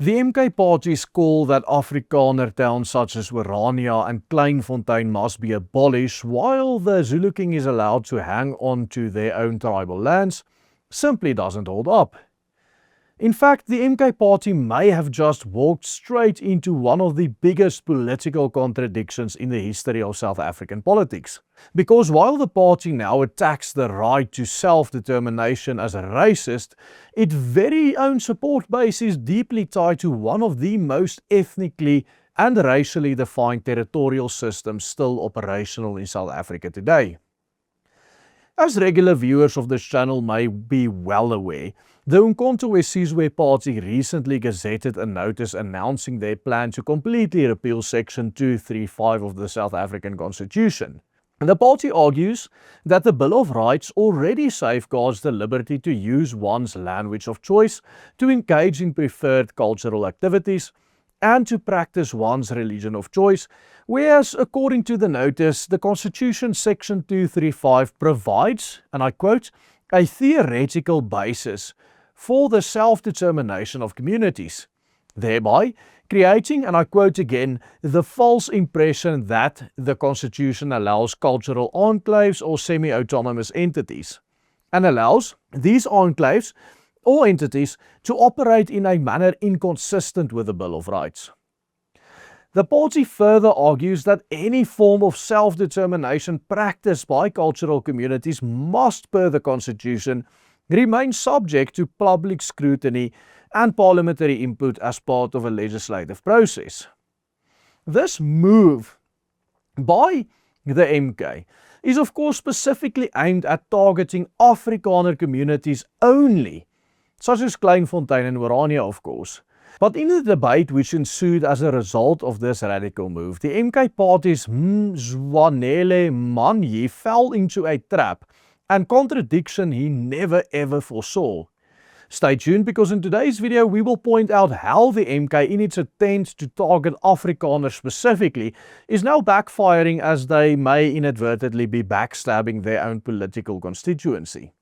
The MK Party's call that Afrikaner towns such as Orania and Kleinfontein must be abolished while the Zulu King is allowed to hang on to their own tribal lands simply doesn't hold up. In fact, the MK Party may have just walked straight into one of the biggest political contradictions in the history of South African politics. Because while the party now attacks the right to self-determination as a racist, its very own support base is deeply tied to one of the most ethnically and racially defined territorial systems still operational in South Africa today. As regular viewers of this channel may be well aware, the Umkhonto we Sizwe Party recently gazetted a notice announcing their plan to completely repeal Section 235 of the South African Constitution. The party argues that the Bill of Rights already safeguards the liberty to use one's language of choice, to engage in preferred cultural activities, and to practice one's religion of choice, whereas, according to the notice, the Constitution Section 235 provides, and I quote, a theoretical basis for the self-determination of communities, thereby creating, and I quote again, the false impression that the Constitution allows cultural enclaves or semi-autonomous entities, and allows these enclaves or entities to operate in a manner inconsistent with the Bill of Rights. The party further argues that any form of self-determination practiced by cultural communities must, per the Constitution, remain subject to public scrutiny and parliamentary input as part of a legislative process. This move by the MK is of course specifically aimed at targeting Afrikaner communities only, such as Kleinfontein and Orania of course. But in the debate which ensued as a result of this radical move, the MK Party's Mzwanele Manyi fell into a trap and contradiction he never ever foresaw. Stay tuned because in today's video we will point out how the MK, in its attempt to target Afrikaners specifically, is now backfiring as they may inadvertently be backstabbing their own political constituency.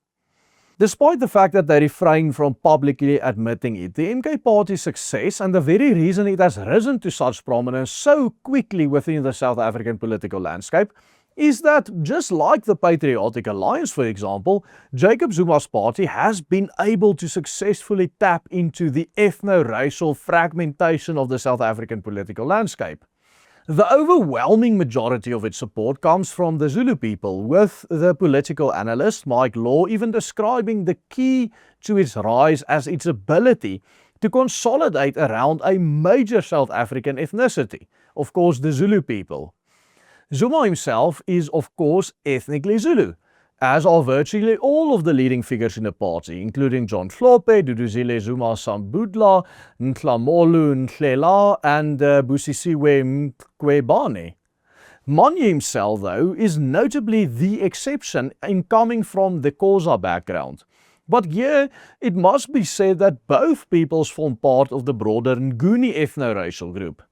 Despite the fact that they refrain from publicly admitting it, the MK Party's success and the very reason it has risen to such prominence so quickly within the South African political landscape is that, just like the Patriotic Alliance for example, Jacob Zuma's party has been able to successfully tap into the ethno-racial fragmentation of the South African political landscape. The overwhelming majority of its support comes from the Zulu people, with the political analyst Mike Law even describing the key to its rise as its ability to consolidate around a major South African ethnicity, of course the Zulu people. Zuma himself is of course ethnically Zulu, as are virtually all of the leading figures in the party, including John Hlophe, Duduzile Zuma Sambudla, Nhlamolu Nhlela, and Busisiwe Mqwebane. Manyi himself, though, is notably the exception in coming from the Xhosa background. But here, it must be said that both peoples form part of the broader Nguni ethno-racial group.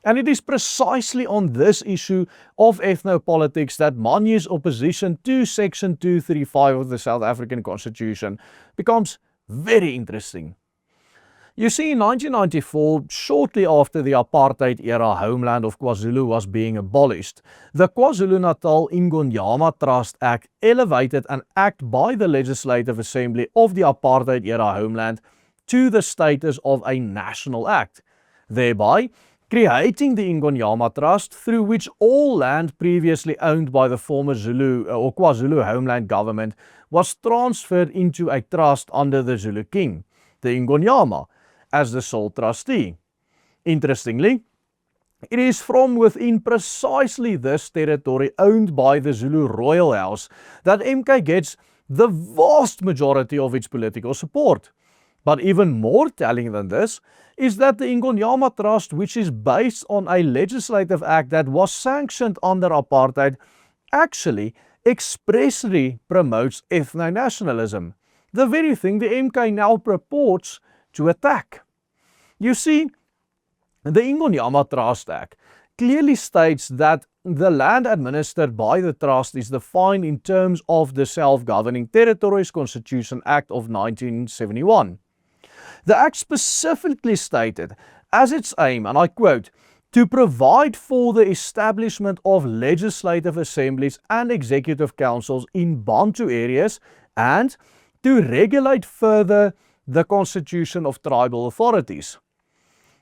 And it is precisely on this issue of ethnopolitics that Manyi's opposition to Section 235 of the South African Constitution becomes very interesting. You see, in 1994, shortly after the apartheid-era homeland of KwaZulu was being abolished, the KwaZulu-Natal Ingonyama Trust Act elevated an act by the Legislative Assembly of the apartheid-era homeland to the status of a national act, thereby creating the Ingonyama Trust, through which all land previously owned by the former Zulu or KwaZulu homeland government was transferred into a trust under the Zulu King, the Ingonyama, as the sole trustee. Interestingly, it is from within precisely this territory owned by the Zulu Royal House that MK gets the vast majority of its political support. But even more telling than this is that the Ingonyama Trust, which is based on a legislative act that was sanctioned under apartheid, actually expressly promotes ethno-nationalism, the very thing the MK now purports to attack. You see, the Ingonyama Trust Act clearly states that the land administered by the trust is defined in terms of the Self-Governing Territories Constitution Act of 1971. The Act specifically stated as its aim, and I quote, to provide for the establishment of legislative assemblies and executive councils in Bantu areas and to regulate further the constitution of tribal authorities.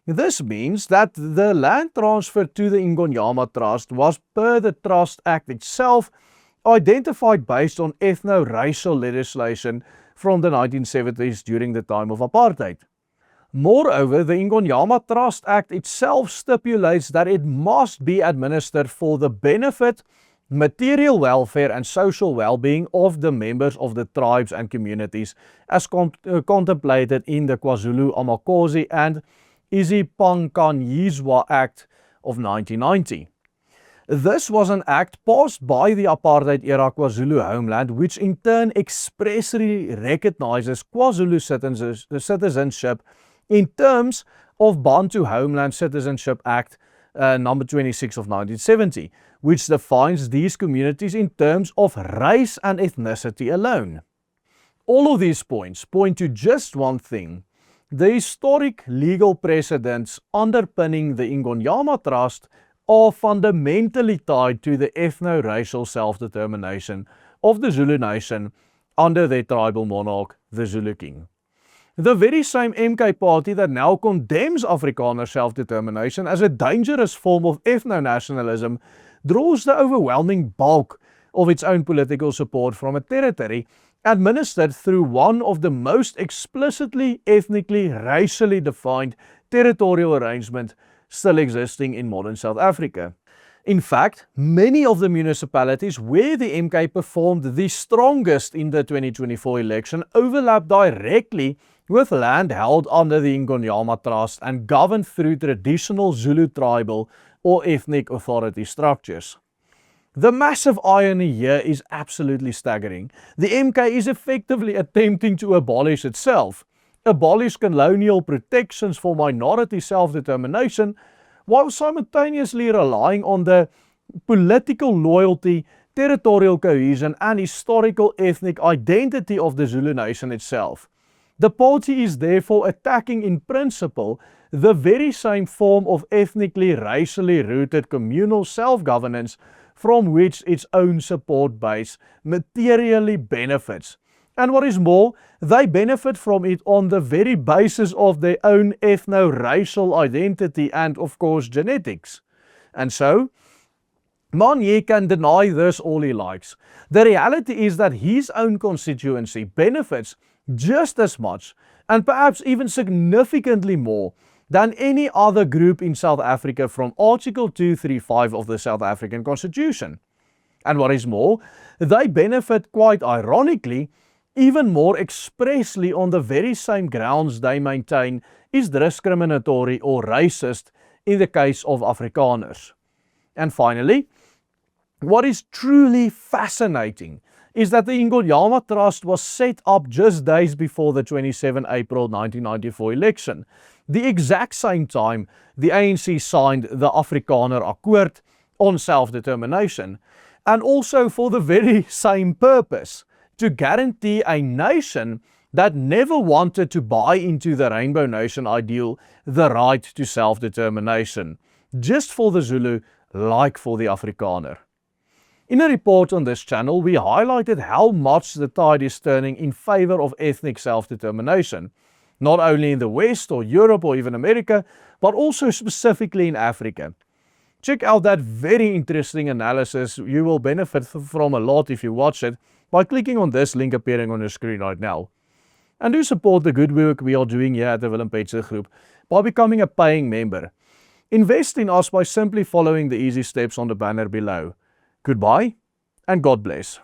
This means that the land transfer to the Ingonyama Trust was, per the Trust Act itself, identified based on ethno-racial legislation from the 1970s during the time of apartheid. Moreover, the Ingonyama Trust Act itself stipulates that it must be administered for the benefit, material welfare and social well-being of the members of the tribes and communities as contemplated in the KwaZulu-Amakhosi and isiPhakanyiswa Act of 1990. This was an act passed by the apartheid-era KwaZulu homeland, which in turn expressly recognizes KwaZulu citizenship in terms of Bantu Homeland Citizenship Act number 26 of 1970, which defines these communities in terms of race and ethnicity alone. All of these points point to just one thing: the historic legal precedents underpinning the Ingonyama Trust are fundamentally tied to the ethno-racial self-determination of the Zulu nation under their tribal monarch, the Zulu King. The very same MK party that now condemns Afrikaner self-determination as a dangerous form of ethno-nationalism draws the overwhelming bulk of its own political support from a territory administered through one of the most explicitly ethnically, racially defined territorial arrangement still existing in modern South Africa. In fact, many of the municipalities where the MK performed the strongest in the 2024 election overlap directly with land held under the Ingonyama Trust and governed through traditional Zulu tribal or ethnic authority structures. The massive irony here is absolutely staggering. The MK is effectively attempting to abolish itself, abolish colonial protections for minority self-determination, while simultaneously relying on the political loyalty, territorial cohesion, and historical ethnic identity of the Zulu nation itself. The party is therefore attacking in principle the very same form of ethnically, racially rooted communal self-governance from which its own support base materially benefits. And what is more, they benefit from it on the very basis of their own ethno-racial identity and, of course, genetics. And so, Manje can deny this all he likes. The reality is that his own constituency benefits just as much, and perhaps even significantly more, than any other group in South Africa from Article 235 of the South African Constitution. And what is more, they benefit, quite ironically, even more expressly on the very same grounds they maintain is discriminatory or racist in the case of Afrikaners. And finally, what is truly fascinating is that the Ingonyama Trust was set up just days before the 27 April 1994 election, the exact same time the ANC signed the Afrikaner Accord on self-determination, and also for the very same purpose, to guarantee a nation that never wanted to buy into the Rainbow Nation ideal the right to self-determination, just for the Zulu like for the Afrikaner. In a report on this channel, we highlighted how much the tide is turning in favor of ethnic self-determination, not only in the West or Europe or even America, but also specifically in Africa. Check out that very interesting analysis. You will benefit from a lot if you watch it by clicking on this link appearing on your screen right now. And do support the good work we are doing here at the Willem Petscher Group by becoming a paying member. Invest in us by simply following the easy steps on the banner below. Goodbye and God bless.